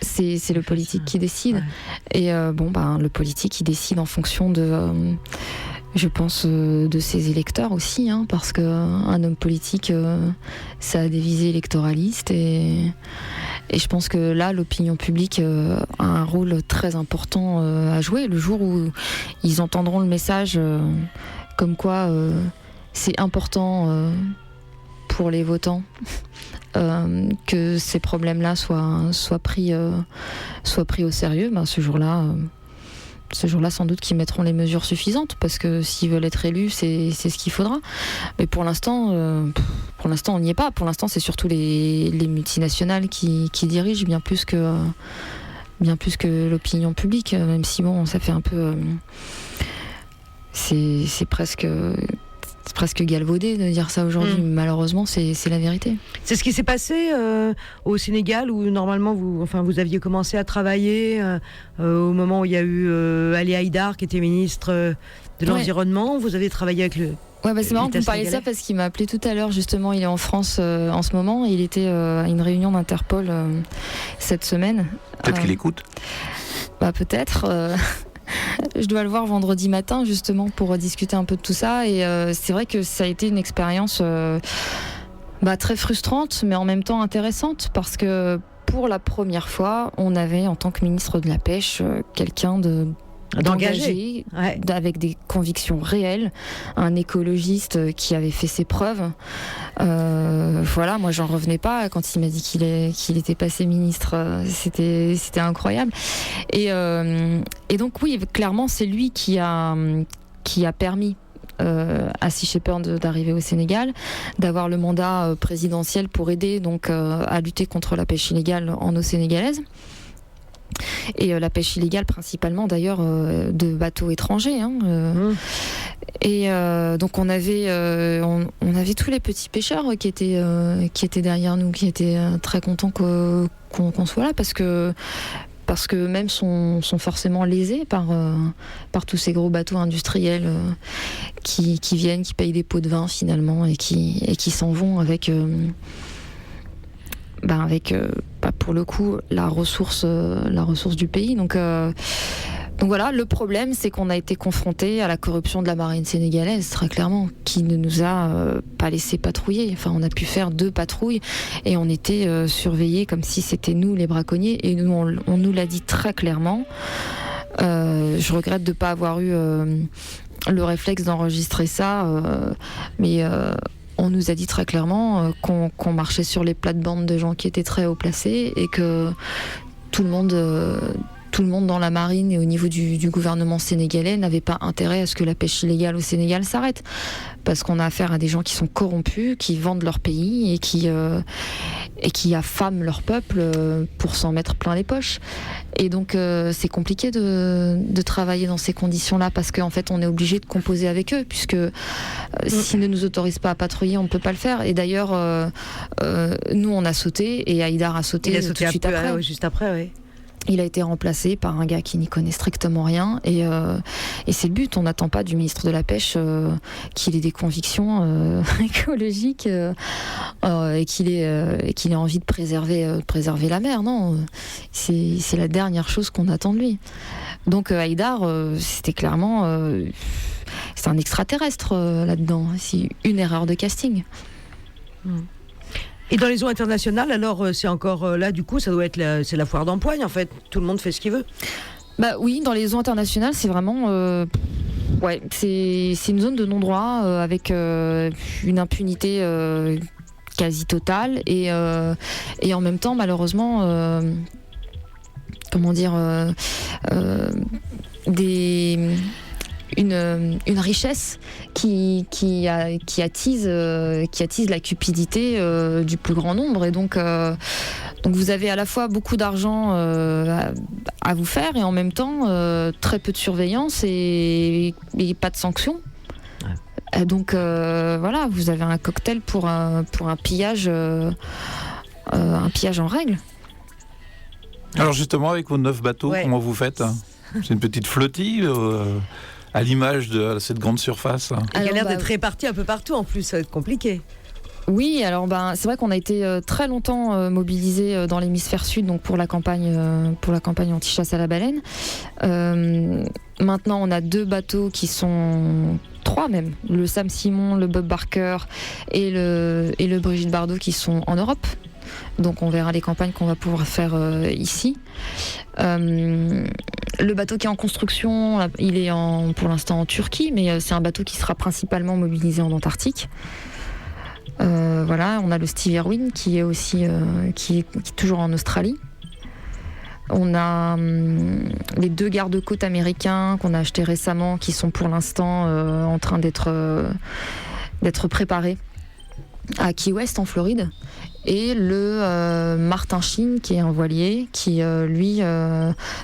c'est le politique qui décide. Et le politique, il décide en fonction de je pense de ses électeurs aussi, parce qu'un homme politique, ça a des visées électoralistes et je pense que là, l'opinion publique a un rôle très important à jouer. Le jour où ils entendront le message comme quoi c'est important pour les votants que ces problèmes-là soient pris au sérieux, ce jour-là, sans doute qu'ils mettront les mesures suffisantes, parce que s'ils veulent être élus, c'est ce qu'il faudra. Mais pour l'instant, on n'y est pas. Pour l'instant, c'est surtout les multinationales qui dirigent bien plus que l'opinion publique. Même si ça fait un peu, c'est presque galvaudé de dire ça aujourd'hui. Malheureusement, c'est la vérité. C'est ce qui s'est passé au Sénégal, où normalement vous aviez commencé à travailler au moment où il y a eu Ali Haïdar qui était ministre de l'Environnement. Vous avez travaillé avec le... c'est marrant que vous parliez de ça, parce qu'il m'a appelé tout à l'heure, justement. Il est en France en ce moment. Il était à une réunion d'Interpol cette semaine. Peut-être qu'il écoute. Peut-être. Je dois le voir vendredi matin, justement, pour discuter un peu de tout ça. Et c'est vrai que ça a été une expérience très frustrante, mais en même temps intéressante, parce que pour la première fois, on avait, en tant que ministre de la Pêche, quelqu'un d'engagé, avec des convictions réelles, un écologiste qui avait fait ses preuves. Moi j'en revenais pas quand il m'a dit qu'il était passé ministre. C'était incroyable. Et donc oui, clairement c'est lui qui a permis à Sea Shepherd d'arriver au Sénégal, d'avoir le mandat présidentiel pour aider donc à lutter contre la pêche illégale en eau sénégalaise. Et la pêche illégale principalement d'ailleurs de bateaux étrangers. Et donc on avait tous les petits pêcheurs qui étaient derrière nous, qui étaient très contents qu'on soit là, parce que même sont forcément lésés par tous ces gros bateaux industriels qui viennent, qui payent des pots de vin finalement et qui s'en vont avec pour le coup la ressource du pays. Donc voilà, le problème, c'est qu'on a été confronté à la corruption de la marine sénégalaise, très clairement, qui ne nous a pas laissé patrouiller. Enfin, on a pu faire 2 patrouilles et on était surveillés comme si c'était nous les braconniers. Et nous, on nous l'a dit très clairement. Je regrette de ne pas avoir eu le réflexe d'enregistrer ça, mais on nous a dit très clairement qu'on marchait sur les plates-bandes de gens qui étaient très haut placés et que tout le monde tout le monde dans la marine et au niveau du gouvernement sénégalais n'avait pas intérêt à ce que la pêche illégale au Sénégal s'arrête. Parce qu'on a affaire à des gens qui sont corrompus, qui vendent leur pays et qui affament leur peuple pour s'en mettre plein les poches. Et donc c'est compliqué de travailler dans ces conditions-là parce qu'en fait on est obligé de composer avec eux puisque s'ils ne nous autorisent pas à patrouiller, on ne peut pas le faire. Et d'ailleurs, nous on a sauté et Haïdar a sauté, Il a sauté tout de suite après. juste après, oui. Il a été remplacé par un gars qui n'y connaît strictement rien et c'est le but. On n'attend pas du ministre de la Pêche qu'il ait des convictions écologiques et qu'il ait envie de préserver la mer. Non, c'est la dernière chose qu'on attend de lui. Donc Haïdar, c'était clairement c'est un extraterrestre là-dedans. C'est une erreur de casting. Et dans les eaux internationales, alors c'est encore là, du coup, ça doit être c'est la foire d'empoigne en fait. Tout le monde fait ce qu'il veut. Bah oui, dans les eaux internationales, c'est vraiment c'est une zone de non-droit avec une impunité quasi totale et en même temps, malheureusement, une richesse qui attise la cupidité du plus grand nombre et donc vous avez à la fois beaucoup d'argent à vous faire et en même temps très peu de surveillance et pas de sanctions. Ouais. Donc voilà, vous avez un cocktail pour un pillage en règle. Alors justement, avec vos 9 bateaux, comment vous faites ? C'est une petite flottille à l'image de cette grande surface. Il a l'air d'être réparti un peu partout en plus, ça va être compliqué. Oui, alors c'est vrai qu'on a été très longtemps mobilisés dans l'hémisphère sud, donc pour la campagne anti-chasse à la baleine. Maintenant, on a 2 bateaux qui sont 3 même, le Sam Simon, le Bob Barker et le Brigitte Bardot qui sont en Europe. Donc on verra les campagnes qu'on va pouvoir faire ici. Le bateau qui est en construction, il est pour l'instant en Turquie, mais c'est un bateau qui sera principalement mobilisé en Antarctique. Voilà, on a le Steve Irwin qui est aussi qui est toujours en Australie. On a les 2 garde-côtes américains qu'on a achetés récemment qui sont pour l'instant en train d'être préparés à Key West en Floride. Et le Martin Sheen qui est un voilier qui lui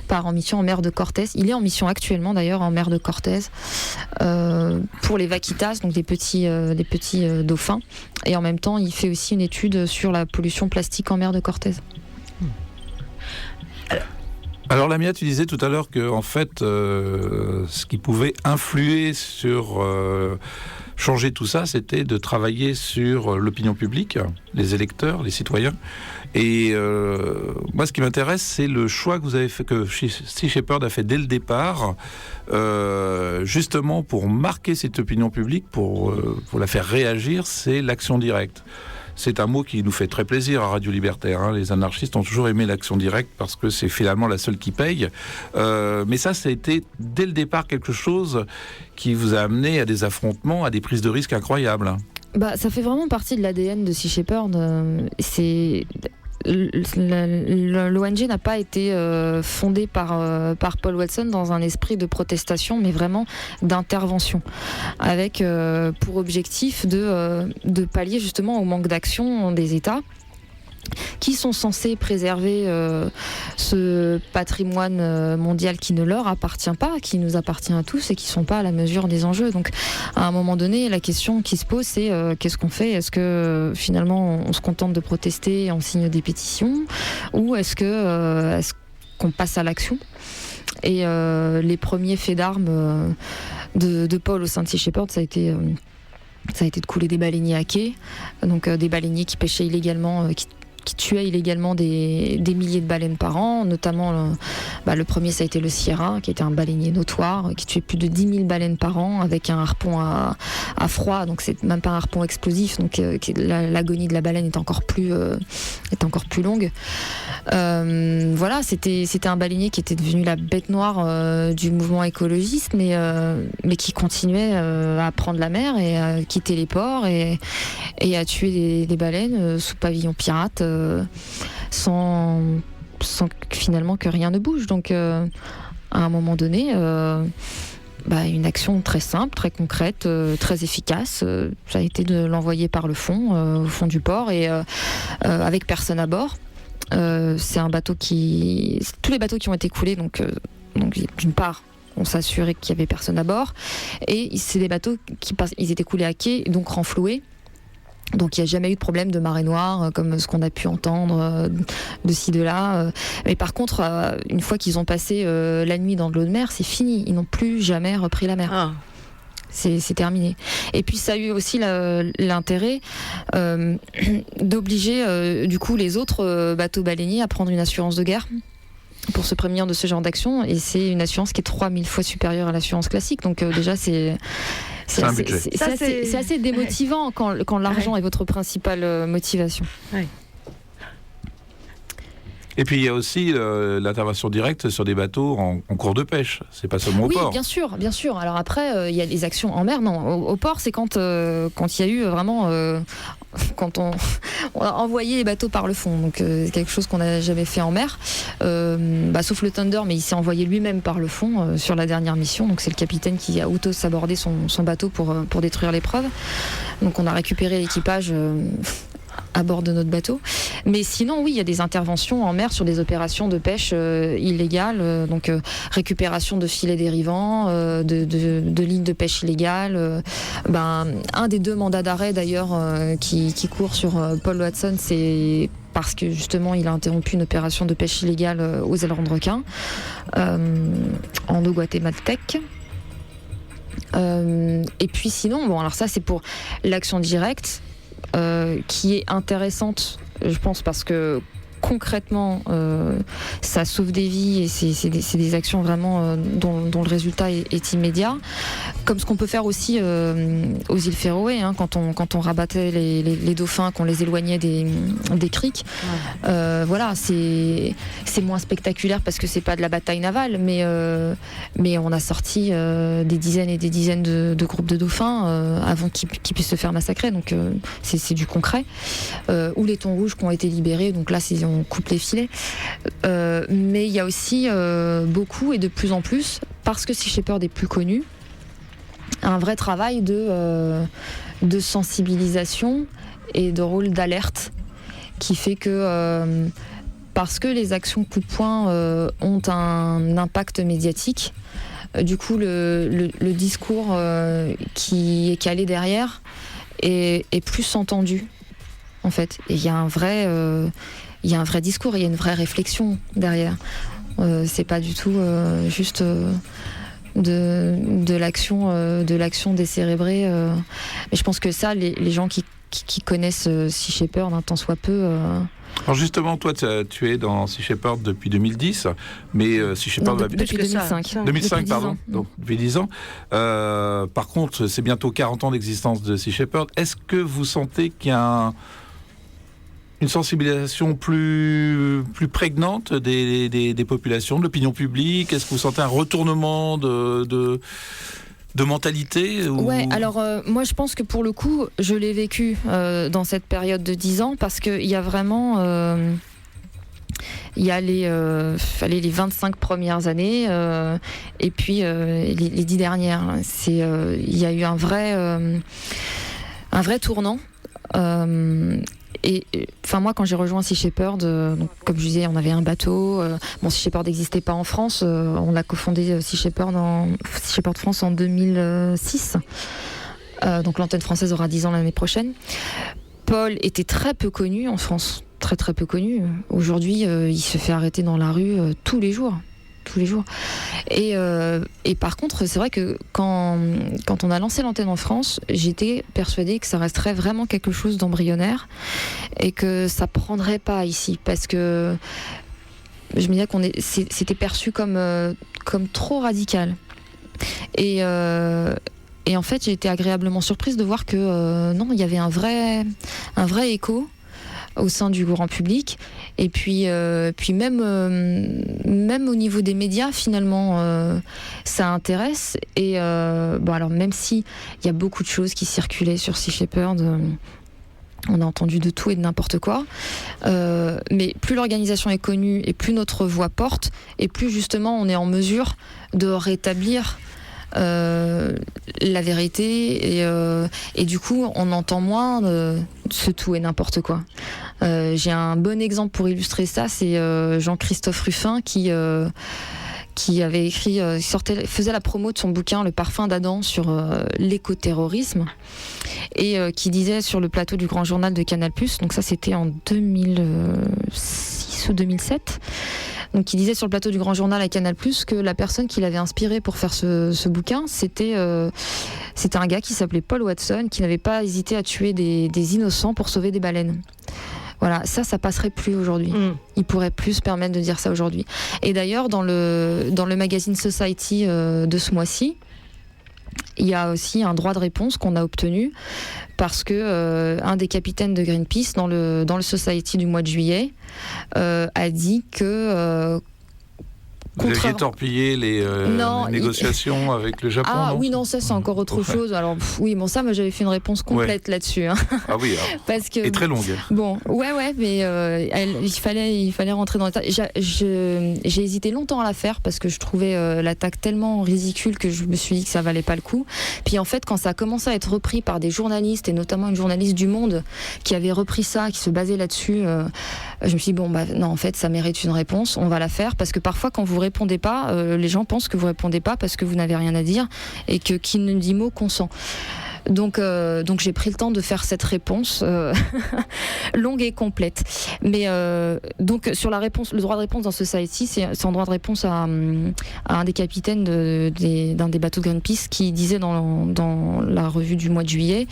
part en mission en mer de Cortez. Il est en mission actuellement d'ailleurs en mer de Cortez pour les vaquitas, donc les petits dauphins. Et en même temps, il fait aussi une étude sur la pollution plastique en mer de Cortez. Alors Lamia, tu disais tout à l'heure que en fait, ce qui pouvait influer sur changer tout ça, c'était de travailler sur l'opinion publique, les électeurs, les citoyens. Et moi, ce qui m'intéresse, c'est le choix que vous avez fait, que Sea Shepherd a fait dès le départ, justement pour marquer cette opinion publique, pour la faire réagir, c'est l'action directe. C'est un mot qui nous fait très plaisir à Radio Libertaire. Hein. Les anarchistes ont toujours aimé l'action directe parce que c'est finalement la seule qui paye. Mais ça a été dès le départ quelque chose qui vous a amené à des affrontements, à des prises de risques incroyables. Ça fait vraiment partie de l'ADN de Sea Shepherd. L'ONG n'a pas été fondée par Paul Watson dans un esprit de protestation, mais vraiment d'intervention, avec pour objectif de pallier justement au manque d'action des États qui sont censés préserver ce patrimoine mondial qui ne leur appartient pas, qui nous appartient à tous et qui ne sont pas à la mesure des enjeux. Donc à un moment donné, la question qui se pose, c'est qu'est-ce qu'on fait ? Est-ce que finalement on se contente de protester et on signe des pétitions ? Ou est-ce qu'on passe à l'action ? Et les premiers faits d'armes de Paul au sein de Sea Shepherd, ça a été de couler des baleiniers à quai, donc des baleiniers qui pêchaient illégalement, qui tuait illégalement des milliers de baleines par an, notamment le premier ça a été le Sierra, qui était un baleinier notoire, qui tuait plus de 10 000 baleines par an avec un harpon à froid, donc c'est même pas un harpon explosif, donc l'agonie de la baleine est encore plus longue. Voilà, c'était un baleinier qui était devenu la bête noire du mouvement écologiste, mais qui continuait à prendre la mer et à quitter les ports et à tuer des baleines sous pavillon pirate sans finalement que rien ne bouge. Donc à un moment donné, une action très simple, très concrète, très efficace, ça a été de l'envoyer par le fond, au fond du port, et avec personne à bord. C'est un bateau tous les bateaux qui ont été coulés, donc d'une part, on s'assurait qu'il y avait personne à bord, et c'est des bateaux ils étaient coulés à quai, donc renfloués. Donc il n'y a jamais eu de problème de marée noire, comme ce qu'on a pu entendre de ci, de là. Mais par contre, une fois qu'ils ont passé la nuit dans de l'eau de mer, c'est fini. Ils n'ont plus jamais repris la mer. Ah. C'est terminé. Et puis ça a eu aussi l'intérêt d'obliger du coup les autres bateaux baleiniers à prendre une assurance de guerre pour se prémunir de ce genre d'action. Et c'est une assurance qui est 3000 fois supérieure à l'assurance classique. Donc déjà, c'est assez démotivant quand l'argent est votre principale motivation. Ouais. Et puis il y a aussi l'intervention directe sur des bateaux en cours de pêche. C'est pas seulement au port. Oui, bien sûr. Alors après, il y a des actions en mer. Non, au port, c'est quand il y a eu vraiment quand on a envoyé les bateaux par le fond. Donc c'est quelque chose qu'on n'a jamais fait en mer, sauf le Thunder, mais il s'est envoyé lui-même par le fond sur la dernière mission. Donc c'est le capitaine qui a auto-sabordé son bateau pour détruire l'épreuve. Donc on a récupéré l'équipage à bord de notre bateau. Mais sinon, oui, il y a des interventions en mer sur des opérations de pêche illégales, donc récupération de filets dérivants, de lignes de pêche illégales. Un des 2 mandats d'arrêt d'ailleurs qui court sur Paul Watson, c'est parce que justement il a interrompu une opération de pêche illégale aux ailerons de requin en eau guatémaltèque. Et puis sinon, alors ça c'est pour l'action directe, qui est intéressante, je pense, parce que concrètement, ça sauve des vies et c'est des actions vraiment dont le résultat est immédiat. Comme ce qu'on peut faire aussi aux îles Féroé, quand on rabattait les dauphins, qu'on les éloignait des criques. Ouais. Voilà, c'est moins spectaculaire parce que c'est pas de la bataille navale, mais on a sorti des dizaines et des dizaines de groupes de dauphins avant qu'ils puissent se faire massacrer. Donc c'est du concret. Ou les thons rouges qui ont été libérés. Donc là, on coupe les filets. Mais il y a aussi beaucoup et de plus en plus, parce que Sea Shepherd est plus connu, un vrai travail de sensibilisation et de rôle d'alerte qui fait que parce que les actions coup de poing ont un impact médiatique, du coup le discours qui est calé derrière est plus entendu en fait. Et il y a un vrai discours, il y a une vraie réflexion derrière. C'est pas du tout juste de l'action décérébrée. Mais je pense que ça, les gens qui connaissent Sea Shepherd un tant soit peu. Alors justement, toi, tu es dans Sea Shepherd depuis 2010, mais Sea Shepherd depuis 2005. 2005, pardon. Donc depuis 10 ans. Par contre, c'est bientôt 40 ans d'existence de Sea Shepherd. Est-ce que vous sentez qu'il y a une sensibilisation plus prégnante des populations, de l'opinion publique? Est-ce que vous sentez un retournement de mentalité ou... Ouais, alors moi je pense que pour le coup, je l'ai vécu dans cette période de 10 ans parce qu'il y a vraiment... il y a les 25 premières années et puis les 10 dernières. Il y a eu un vrai tournant. Et enfin moi quand j'ai rejoint Sea Shepherd, donc, comme je disais, on avait un bateau. Sea Shepherd n'existait pas en France. On a cofondé Sea Shepherd France en 2006. Donc l'antenne française aura 10 ans l'année prochaine. Paul était très peu connu en France, très très peu connu. Aujourd'hui, il se fait arrêter dans la rue tous les jours. Et par contre, c'est vrai que quand on a lancé l'antenne en France, j'étais persuadée que ça resterait vraiment quelque chose d'embryonnaire et que ça prendrait pas ici, parce que je me disais c'était perçu comme trop radical. Et en fait, j'ai été agréablement surprise de voir que non, il y avait un vrai écho au sein du grand public, et puis même au niveau des médias finalement ça intéresse. Et alors même si il y a beaucoup de choses qui circulaient sur Sea Shepherd On a entendu de tout et de n'importe quoi. Mais plus l'organisation est connue et plus notre voix porte, et plus justement on est en mesure de rétablir la vérité et du coup on entend moins ce tout et n'importe quoi. J'ai un bon exemple pour illustrer ça, c'est Jean-Christophe Ruffin qui avait écrit, faisait la promo de son bouquin Le parfum d'Adam sur l'écoterrorisme et qui disait sur le plateau du Grand Journal de Canal+, donc ça c'était en 2006 ou 2007, donc qui disait sur le plateau du Grand Journal à Canal+, que la personne qui l'avait inspiré pour faire ce bouquin, c'était un gars qui s'appelait Paul Watson, qui n'avait pas hésité à tuer des innocents pour sauver des baleines. Voilà, ça passerait plus aujourd'hui. Il pourrait plus se permettre de dire ça aujourd'hui. Et d'ailleurs, dans le magazine Society de ce mois-ci, il y a aussi un droit de réponse qu'on a obtenu parce que un des capitaines de Greenpeace dans le Society du mois de juillet a dit que vous aviez torpillé les négociations avec le Japon. Ah non oui, non, ça c'est encore autre chose. Alors oui, bon ça, moi j'avais fait une réponse complète là-dessus. Hein. Ah oui, parce que et très longue. Bon, ouais, mais il fallait rentrer dans l'état. J'ai hésité longtemps à la faire parce que je trouvais l'attaque tellement ridicule que je me suis dit que ça valait pas le coup. Puis en fait, quand ça a commencé à être repris par des journalistes et notamment une journaliste du Monde qui avait repris ça, qui se basait là-dessus, je me suis dit non, en fait, ça mérite une réponse. On va la faire parce que parfois quand vous répondez pas, les gens pensent que vous répondez pas parce que vous n'avez rien à dire et que qui ne dit mot consent. Donc j'ai pris le temps de faire cette réponse longue et complète. Mais donc sur la réponse, le droit de réponse dans Society, c'est un droit de réponse à un des capitaines d'un des bateaux de Greenpeace qui disait dans la revue du mois de juillet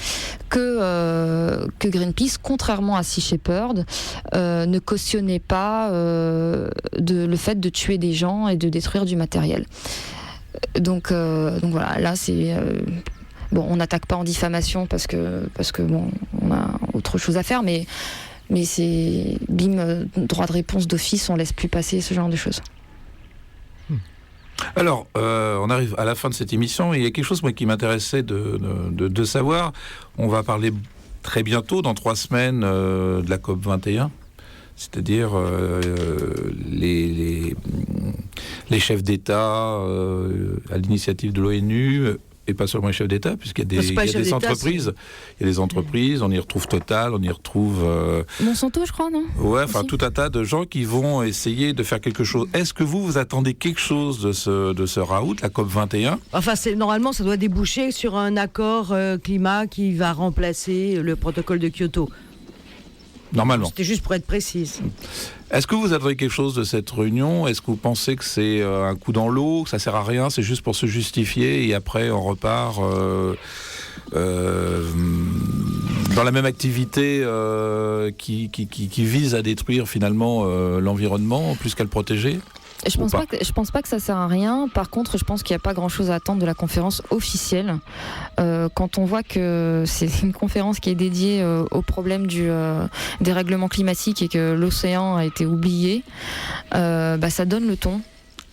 que Greenpeace, contrairement à Sea Shepherd, ne cautionnait pas le fait de tuer des gens et de détruire du matériel. Donc voilà, là c'est bon, on n'attaque pas en diffamation parce que bon, on a autre chose à faire, mais c'est bim, droit de réponse d'office, on laisse plus passer ce genre de choses. Alors, on arrive à la fin de cette émission et il y a quelque chose moi, qui m'intéressait de savoir. On va parler très bientôt, dans 3 semaines, de la COP 21. C'est-à-dire les chefs d'État à l'initiative de l'ONU. Et pas seulement les chefs d'État, puisqu'il y a des entreprises. Il y a des entreprises, on y retrouve Total, on y retrouve... Monsanto, je crois, non ? Ouais, enfin tout un tas de gens qui vont essayer de faire quelque chose. Est-ce que vous attendez quelque chose de ce raout, la COP 21 ? Enfin, normalement, ça doit déboucher sur un accord climat qui va remplacer le protocole de Kyoto. Normalement. C'était juste pour être précise. Est-ce que vous attendez quelque chose de cette réunion ? Est-ce que vous pensez que c'est un coup dans l'eau, que ça sert à rien, c'est juste pour se justifier et après on repart dans la même activité qui vise à détruire finalement l'environnement plus qu'à le protéger ? Je pense pas que ça sert à rien. Par contre, je pense qu'il n'y a pas grand-chose à attendre de la conférence officielle. Quand on voit que c'est une conférence qui est dédiée au problème du dérèglement climatique et que l'océan a été oublié, ça donne le ton.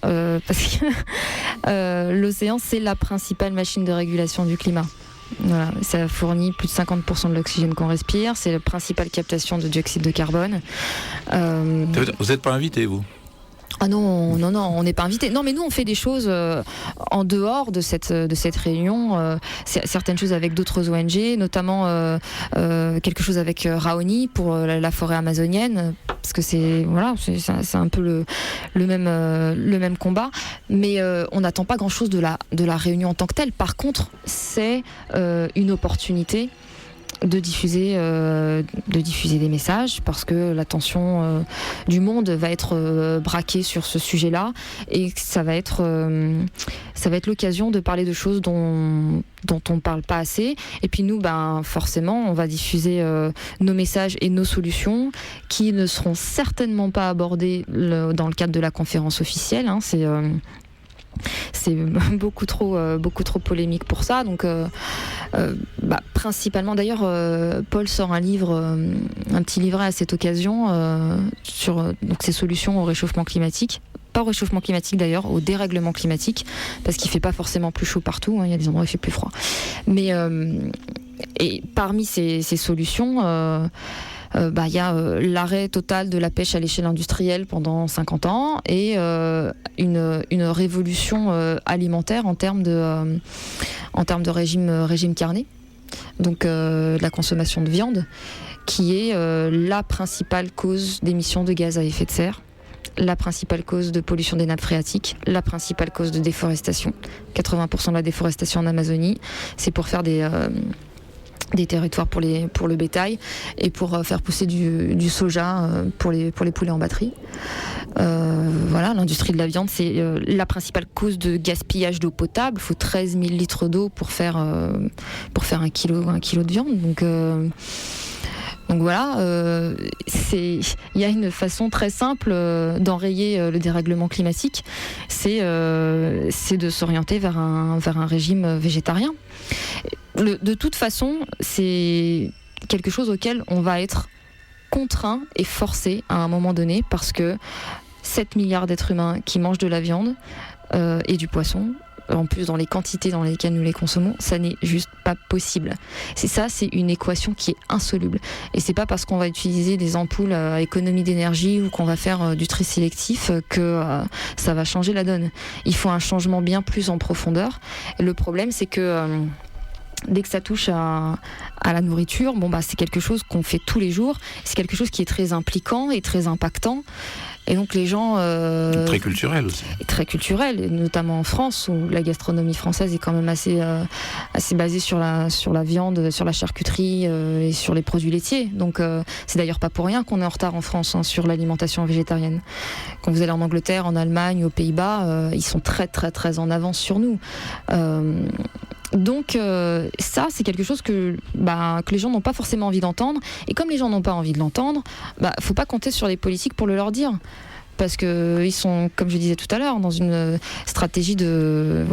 Parce que l'océan, c'est la principale machine de régulation du climat. Voilà, ça fournit plus de 50% de l'oxygène qu'on respire. C'est la principale captation de dioxyde de carbone. Vous n'êtes pas invité, vous ? Ah non, on n'est pas invité. Non, mais nous on fait des choses en dehors de cette réunion. Certaines choses avec d'autres ONG, notamment quelque chose avec Raoni pour la forêt amazonienne, parce que c'est un peu le même combat. Mais on n'attend pas grand-chose de la réunion en tant que telle. Par contre, c'est une opportunité de diffuser des messages parce que l'attention du monde va être braquée sur ce sujet-là et ça va être l'occasion de parler de choses dont on parle pas assez. Et puis nous, forcément, on va diffuser nos messages et nos solutions qui ne seront certainement pas abordées dans le cadre de la conférence officielle. Hein. C'est beaucoup trop polémique pour ça. Donc, principalement, d'ailleurs, Paul sort un petit livret à cette occasion sur ses solutions au réchauffement climatique. pas au réchauffement climatique d'ailleurs, au dérèglement climatique, parce qu'il fait pas forcément plus chaud partout, il y a des endroits où il fait plus froid. Mais et parmi ces solutions, il y a l'arrêt total de la pêche à l'échelle industrielle pendant 50 ans et une révolution alimentaire en termes de régime carné, donc de la consommation de viande, qui est la principale cause d'émissions de gaz à effet de serre, la principale cause de pollution des nappes phréatiques, la principale cause de déforestation. 80% de la déforestation en Amazonie, c'est pour faire des territoires pour le bétail et pour faire pousser du soja pour les poulets en batterie. L'industrie de la viande, c'est la principale cause de gaspillage d'eau potable. Il faut 13 000 litres d'eau pour faire un kilo de viande. Donc voilà, il y a une façon très simple d'enrayer le dérèglement climatique, c'est de s'orienter vers un régime végétarien. De toute façon, c'est quelque chose auquel on va être contraint et forcé à un moment donné, parce que 7 milliards d'êtres humains qui mangent de la viande et du poisson, en plus dans les quantités dans lesquelles nous les consommons, ça n'est juste pas possible. C'est une équation qui est insoluble. Et c'est pas parce qu'on va utiliser des ampoules à économie d'énergie ou qu'on va faire du tri sélectif que ça va changer la donne. Il faut un changement bien plus en profondeur. Et le problème, c'est que dès que ça touche à la nourriture, c'est quelque chose qu'on fait tous les jours. C'est quelque chose qui est très impliquant et très impactant. Et donc les gens... très culturel aussi. Très culturel, notamment en France, où la gastronomie française est quand même assez basée sur la viande, sur la charcuterie et sur les produits laitiers. Donc c'est d'ailleurs pas pour rien qu'on est en retard en France sur l'alimentation végétarienne. Quand vous allez en Angleterre, en Allemagne, aux Pays-Bas, ils sont très très très en avance sur nous. Donc ça, c'est quelque chose que les gens n'ont pas forcément envie d'entendre. Et comme les gens n'ont pas envie de l'entendre, faut pas compter sur les politiques pour le leur dire. Parce qu'ils sont, comme je disais tout à l'heure, dans une stratégie de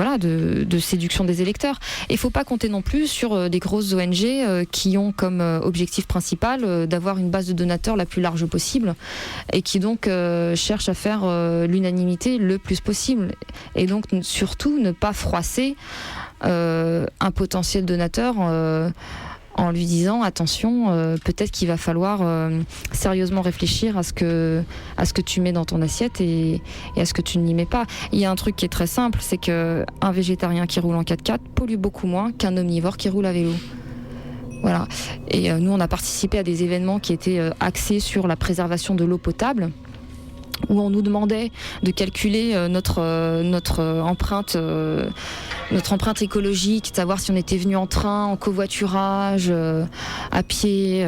séduction des électeurs. Et il ne faut pas compter non plus sur des grosses ONG qui ont comme objectif principal d'avoir une base de donateurs la plus large possible et qui donc cherchent à faire l'unanimité le plus possible. Et donc surtout ne pas froisser un potentiel donateur en lui disant attention, peut-être qu'il va falloir sérieusement réfléchir à ce que tu mets dans ton assiette et à ce que tu n'y mets pas. Il y a un truc qui est très simple, c'est qu'un végétarien qui roule en 4x4 pollue beaucoup moins qu'un omnivore qui roule à vélo. Voilà. Et nous, on a participé à des événements qui étaient axés sur la préservation de l'eau potable, où on nous demandait de calculer notre empreinte écologique, de savoir si on était venu en train, en covoiturage, à pied.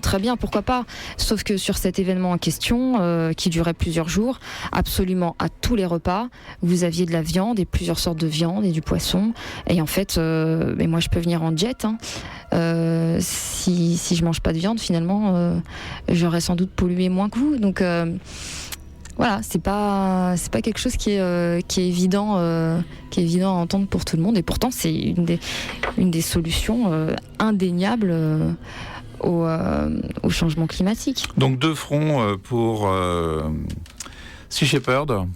Très bien, pourquoi pas. Sauf que sur cet événement en question, qui durait plusieurs jours, absolument à tous les repas, vous aviez de la viande et plusieurs sortes de viande et du poisson. Et en fait, moi je peux venir en jet. Si je mange pas de viande, finalement, j'aurais sans doute pollué moins que vous. Donc voilà, c'est pas quelque chose qui est évident à entendre pour tout le monde, et pourtant c'est une des solutions indéniables au changement climatique. Donc 2 fronts pour Sea Shepherd.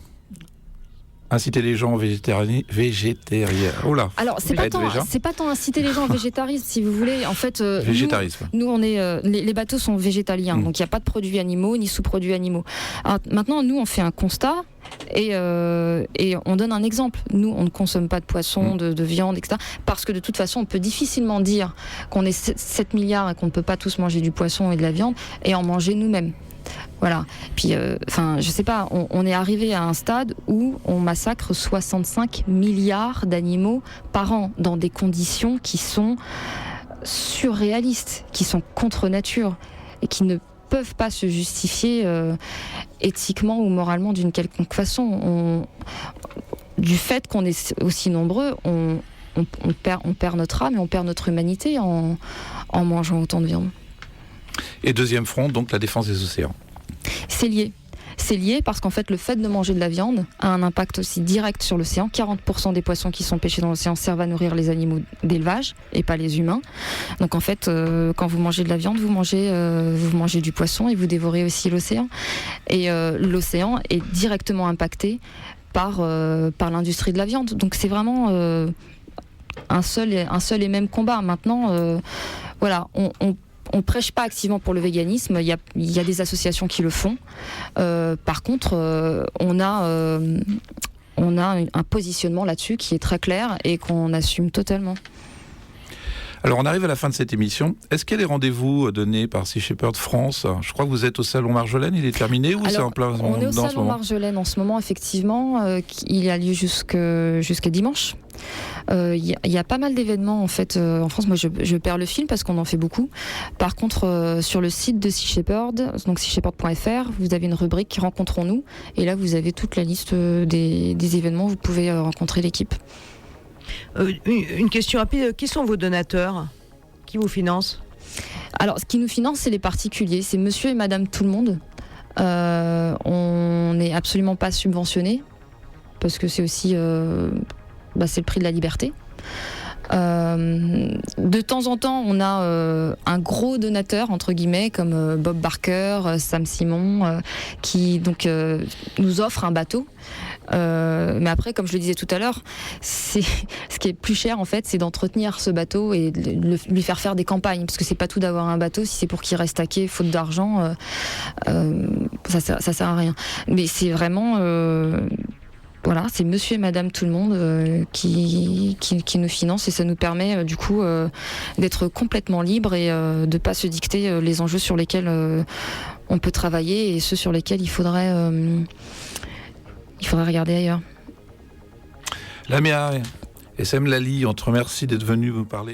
Inciter les gens au végétariens. Oh là. Alors c'est pas tant inciter les gens au végétarisme, si vous voulez. En fait, végétarisme. Nous on est les bateaux sont végétaliens, donc il n'y a pas de produits animaux ni sous-produits animaux. Alors, maintenant, nous on fait un constat et on donne un exemple. Nous on ne consomme pas de poisson, de viande, etc. Parce que de toute façon on peut difficilement dire qu'on est 7 milliards et qu'on ne peut pas tous manger du poisson et de la viande et en manger nous-mêmes. Voilà. Puis, je sais pas, on est arrivé à un stade où on massacre 65 milliards d'animaux par an dans des conditions qui sont surréalistes, qui sont contre nature et qui ne peuvent pas se justifier éthiquement ou moralement d'une quelconque façon. Du fait qu'on est aussi nombreux, on perd notre âme et on perd notre humanité en mangeant autant de viande. Et deuxième front, donc la défense des océans. C'est lié. c'est lié parce qu'en fait, le fait de manger de la viande a un impact aussi direct sur l'océan. 40% des poissons qui sont pêchés dans l'océan servent à nourrir les animaux d'élevage et pas les humains. Donc en fait, quand vous mangez de la viande, vous mangez du poisson et vous dévorez aussi l'océan. Et l'océan est directement impacté par l'industrie de la viande. Donc c'est vraiment un seul et même combat. Maintenant, voilà, on prêche pas activement pour le véganisme. Il y a des associations qui le font. Par contre, on a un positionnement là-dessus qui est très clair et qu'on assume totalement. Alors, on arrive à la fin de cette émission. Est-ce qu'il y a des rendez-vous donnés par Sea Shepherd France ? Je crois que vous êtes au Salon Marjolaine. Il est terminé ou c'est en plein on est au Salon Marjolaine en ce moment, effectivement. Il a lieu jusqu'à dimanche. Il y a pas mal d'événements en fait en France. Moi, je perds le fil parce qu'on en fait beaucoup. Par contre, sur le site de Sea Shepherd, donc seashepherd.fr, vous avez une rubrique Rencontrons-nous. Et là, vous avez toute la liste des événements où vous pouvez rencontrer l'équipe. Une question rapide, qui sont vos donateurs ? Qui vous finance ? Alors, ce qui nous finance, c'est les particuliers, c'est monsieur et madame tout le monde. On n'est absolument pas subventionné, parce que c'est aussi c'est le prix de la liberté. De temps en temps, on a un gros donateur, entre guillemets, comme Bob Barker, Sam Simon, qui donc nous offre un bateau. Mais après, comme je le disais tout à l'heure, ce qui est plus cher en fait, c'est d'entretenir ce bateau et de lui faire des campagnes, parce que c'est pas tout d'avoir un bateau. Si c'est pour qu'il reste à quai faute d'argent, ça sert à rien. Mais c'est vraiment voilà, c'est monsieur et madame tout le monde qui nous finance, et ça nous permet du coup d'être complètement libre et de pas se dicter les enjeux sur lesquels on peut travailler et ceux sur lesquels il faudrait regarder ailleurs. Lamia et Sem Lali, on te remercie d'être venu vous parler.